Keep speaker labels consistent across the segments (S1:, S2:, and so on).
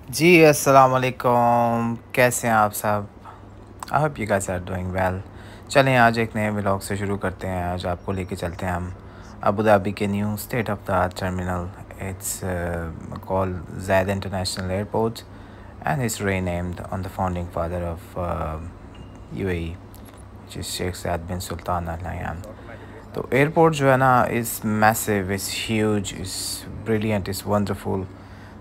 S1: जी अस्सलाम वालेकुम। कैसे हैं आप सब? I hope you guys are doing well. चलें आज एक नए व्लॉग से शुरू करते हैं। आज आपको लेके चलते हैं हम अबू धाबी के new state of the art terminal. It's called Zayed international airport and it's renamed on the founding father of UAE which is Sheikh Zayed bin Sultan Al Nahyan. तो एयरपोर्ट जो है ना is massive, is huge, is brilliant, is wonderful.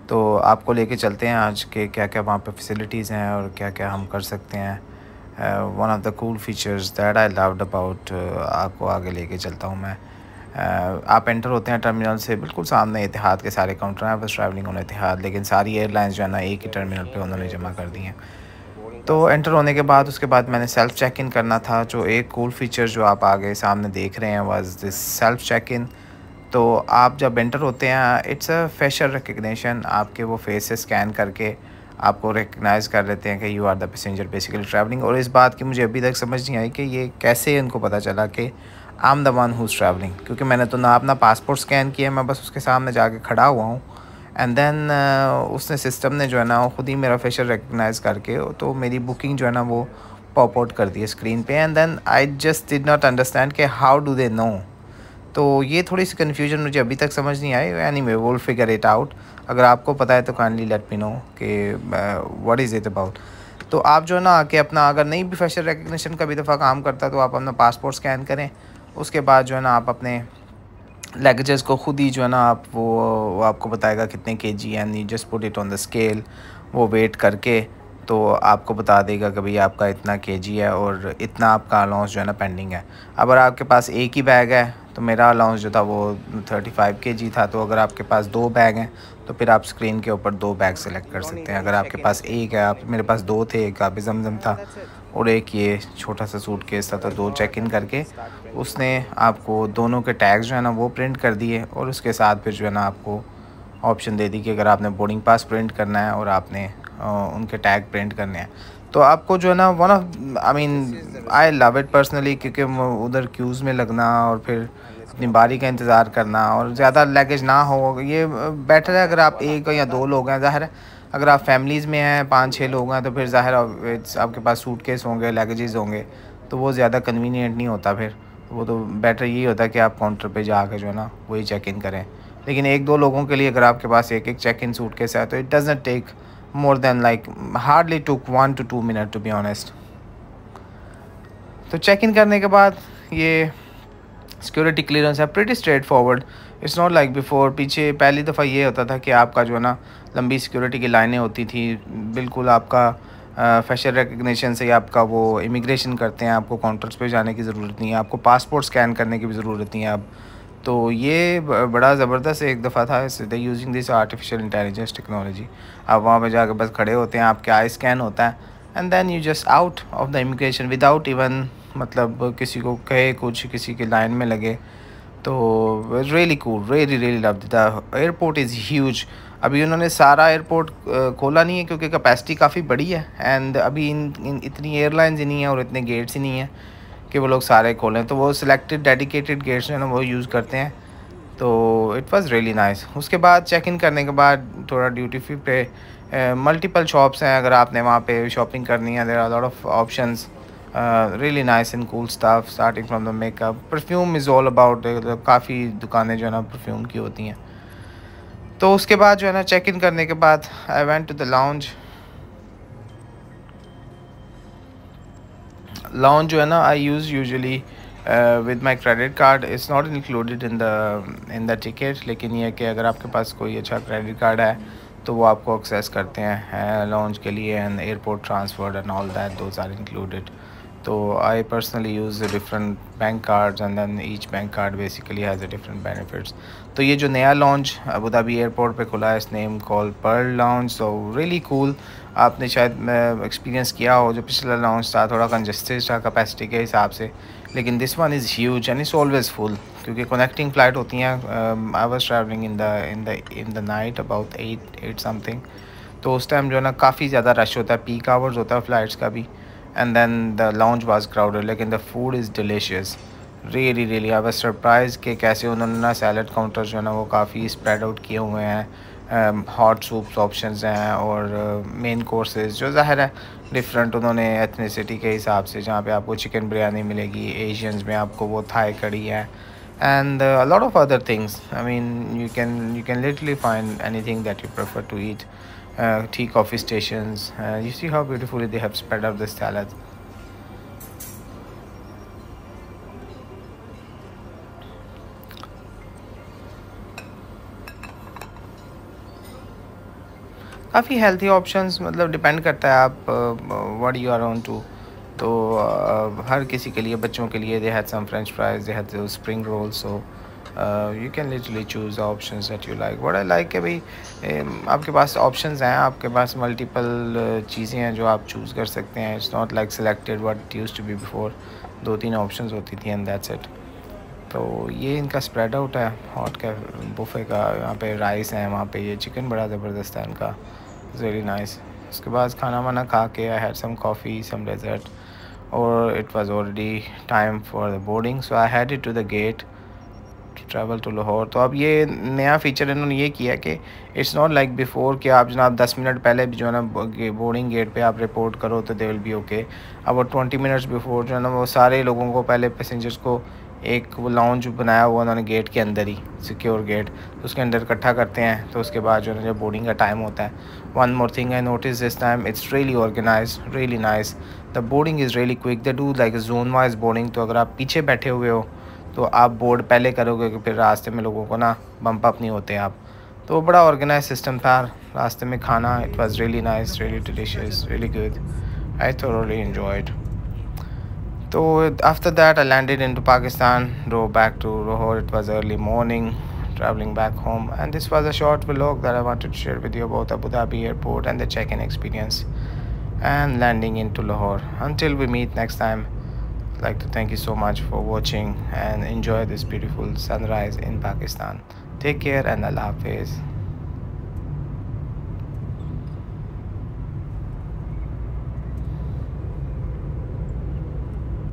S1: तो आपको लेके चलते हैं आज के क्या क्या वहाँ पे फैसिलिटीज़ हैं और क्या क्या हम कर सकते हैं। One of the cool features that I loved about, आपको आगे लेके चलता हूँ मैं। आप एंटर होते हैं टर्मिनल से, बिल्कुल सामने इतिहाद के सारे काउंटर हैं, बस ट्रैवलिंग ऑन इतिहाद, लेकिन सारी एयरलाइंस जो है ना एक ही टर्मिनल पे उन्होंने जमा कर दी हैं। तो एंटर होने के बाद उसके बाद मैंने सेल्फ़ चेक इन करना था। जो एक कूल फीचर जो आप आगे सामने देख रहे हैं was this self check in. तो आप जब एंटर होते हैं इट्स अ फेशियल रिकग्निशन, आपके वो फेस से स्कैन करके आपको रिकग्नाइज़ कर लेते हैं कि you are the passenger basically travelling. और इस बात की मुझे अभी तक समझ नहीं आई कि ये कैसे इनको पता चला कि I am the one who's travelling, क्योंकि मैंने तो ना अपना पासपोर्ट स्कैन किया, मैं बस उसके सामने जाके खड़ा हुआ हूँ एंड देन उसने सिस्टम ने जो है ना ख़ुद ही मेरा फेशियल रिकग्नाइज़ करके तो मेरी बुकिंग जो है ना वो पॉप आउट कर दी है स्क्रीन पे। And then I just did not understand कि हाउ डू दे नो। तो ये थोड़ी सी कन्फ्यूजन मुझे अभी तक समझ नहीं आई। Anyway we will figure it out. अगर आपको पता है तो काइंडली लेट मी नो कि व्हाट इज़ इट अबाउट। तो आप जो है ना कि अपना अगर नहीं भी फेशियल रिकग्निशन कभी दफ़ा काम करता तो आप अपना पासपोर्ट स्कैन करें। उसके बाद जो है ना आप अपने लगेजेस को ख़ुद ही जो है ना आप वो आपको बताएगा कितने KG and you just put it on the scale. वो वेट करके तो आपको बता देगा कि भाई आपका इतना केजी है और इतना आपका अलाउंस जो है ना पेंडिंग है। अगर आपके पास एक ही बैग है तो मेरा अलाउंस जो था वो 35 केजी था। तो अगर आपके पास 2 बैग हैं तो फिर आप स्क्रीन के ऊपर 2 बैग सेलेक्ट कर सकते हैं। अगर आपके पास एक है, आप मेरे पास 2 थे, एक काफ़ी जमजम था और एक ये छोटा सा सूटकेस था, तो 2 चेक इन करके उसने आपको दोनों के टैग्स जो है ना वो प्रिंट कर दिए और उसके साथ फिर जो है ना आपको ऑप्शन दे दी कि अगर आपने बोर्डिंग पास प्रिंट करना है और आपने उनके टैग प्रिंट करने हैं तो आपको जो है ना one of I mean I love it personally, क्योंकि उधर क्यूज़ में लगना और फिर अपनी बारी का इंतज़ार करना और ज़्यादा लगेज ना हो, ये बेटर है। अगर आप एक या 2 लोग हैं, ज़ाहिर है अगर आप फैमिलीज़ में हैं 5-6 लोग हैं तो फिर ज़ाहिर आपके पास सूटकेस होंगे, लगेजेस होंगे, तो वो ज़्यादा कन्वीनियंट नहीं होता। फिर वो तो बेटर यही होता है कि आप काउंटर पे जाके जो है ना वही चेक इन करें। लेकिन 1-2 लोगों के लिए अगर आपके पास एक चेक इन सूटकेस है तो it doesn't take more then like hardly took 1 to 2 minute to be honest. तो चेक इन करने के बाद ये सिक्योरिटी क्लियरेंस है pretty straightforward. It's not like before. पीछे पहली दफ़ा ये होता था कि आपका जो है ना लंबी सिक्योरिटी की लाइनें होती थी, बिल्कुल आपका फेशियल रिकग्निशन से ही आपका वो इमिग्रेशन करते हैं, आपको काउंटर्स पे जाने की ज़रूरत नहीं है, आपको पासपोर्ट स्कैन करने की भी ज़रूरत नहीं है अब। तो ये बड़ा ज़बरदस्त एक दफ़ा था they using this artificial intelligence technology. आप वहाँ पे जाकर बस खड़े होते हैं, आपके आई स्कैन होता है and then you just out of the immigration without even मतलब किसी को कहे कुछ, किसी के लाइन में लगे। तो really cool, really really love the airport is huge. अभी उन्होंने सारा एयरपोर्ट खोला नहीं है क्योंकि कैपेसिटी काफ़ी बड़ी है एंड अभी इन इतनी एयरलाइंस ही नहीं है और इतने गेट्स ही नहीं है कि वो लोग सारे खोलें। तो वो सिलेक्टेड डेडिकेटेड गेट्स जो है ना वो यूज़ करते हैं। तो इट वाज़ रियली नाइस। उसके बाद चेक इन करने के बाद थोड़ा ड्यूटी फ्री पे मल्टीपल शॉप्स हैं, अगर आपने वहाँ पे शॉपिंग करनी है there are lot of options. Really nice and cool stuff starting from the makeup, perfume is all about, काफ़ी दुकानें जो है ना परफ्यूम की होती हैं। तो उसके बाद जो है ना चेक इन करने के बाद I went to the lounge. Lounge जो है ना I use usually with my credit card. It's not included in the ticket, लेकिन ये कि अगर आपके पास कोई अच्छा क्रेडिट कार्ड है तो वो आपको एक्सेस करते हैं लाउंज के लिए and airport transfer and all that those are included. तो I personally use different bank cards and then each bank card basically has a different benefits. तो ये जो नया लॉन्च अबू धाबी एयरपोर्ट पे खुला है, इस name call Pearl lounge, so really cool. आपने शायद एक्सपीरियंस किया हो, जो पिछला लॉन्च था थोड़ा कंजस्टेड था कैपेसिटी के हिसाब से, लेकिन this one is huge and it's always full क्योंकि कनेक्टिंग फ़्लाइट होती हैं। I was travelling in the night about 8 something. तो उस टाइम जो है ना काफ़ी ज़्यादा रश होता है, पीक आवर्स होता है फ़्लाइट्स का भी। And then the lounge was crowded, लेकिन the food is delicious, really I was surprise कि कैसे उन्होंने ना सैलड काउंटर्स जो है ना वो काफ़ी स्प्रेड आउट किए हुए हैं हॉट सूप्स ऑप्शंस हैं और मेन कोर्सेज जो ज़ाहिर है डिफरेंट उन्होंने एथनिसिटी के हिसाब से, जहाँ पे आपको चिकन बिरयानी मिलेगी, एशियंस में आपको वो थाई कड़ी है, and a lot of other things. I mean, you can literally find anything that you prefer to eat. Tea coffee stations. You see how beautifully they have spread out the salad. काफ़ी healthy options, मतलब depend करता है आप what you are on to. तो हर किसी के लिए, बच्चों के लिए they had some French fries, they had spring rolls, so you can literally choose the options that you like. What I like है भाई, आपके पास ऑप्शंस हैं, आपके पास मल्टीपल चीज़ें हैं जो आप चूज़ कर सकते हैं। It's not like selected what used to be before, 2-3 options होती थी एंड दैट्स इट। तो ये इनका स्प्रेड आउट है हॉट का बुफे का। यहाँ पे राइस है, वहाँ पे ये चिकन बड़ा ज़बरदस्त है इनका, वेरी नाइस। उसके बाद खाना वाना खा के I had some coffee, some dessert, और it was already time for the boarding, so I headed to the gate to travel to Lahore. तो अब ये नया फ़ीचर इन्होंने ये किया कि इट्स नॉट लाइक बिफ़ोर कि आप जनाब 10 मिनट पहले भी जो है ना बोर्डिंग गेट पे आप रिपोर्ट करो तो दे विल बी ओके। अब वो 20 मिनट्स बिफ़ोर जो है ना वो सारे लोगों को, पहले पैसेंजर्स को एक वो लाउंज बनाया हुआ उन्होंने गेट के अंदर ही, सिक्योर गेट, तो उसके अंदर इकट्ठा करते हैं। तो उसके बाद जो है जब बोर्डिंग का टाइम होता है, one more thing I notice this time, it's really organise, really nice. The boarding is really quick, they do like zone wise boarding. तो अगर आप पीछे बैठे हुए हो तो आप बोर्ड पहले करोगे कि फिर रास्ते में लोगों को ना बम्प अप नहीं होते आप। तो बड़ा ऑर्गेनाइज सिस्टम था। रास्ते में खाना, it was really nice, really delicious, really good, I thoroughly enjoyed. So after that I landed into Pakistan, drove back to Lahore. It was early morning, traveling back home, and this was a short vlog that I wanted to share with you about Abu Dhabi airport and the check-in experience and landing into Lahore. Until we meet next time, I'd like to thank you so much for watching and enjoy this beautiful sunrise in Pakistan. Take care and Allah Hafiz.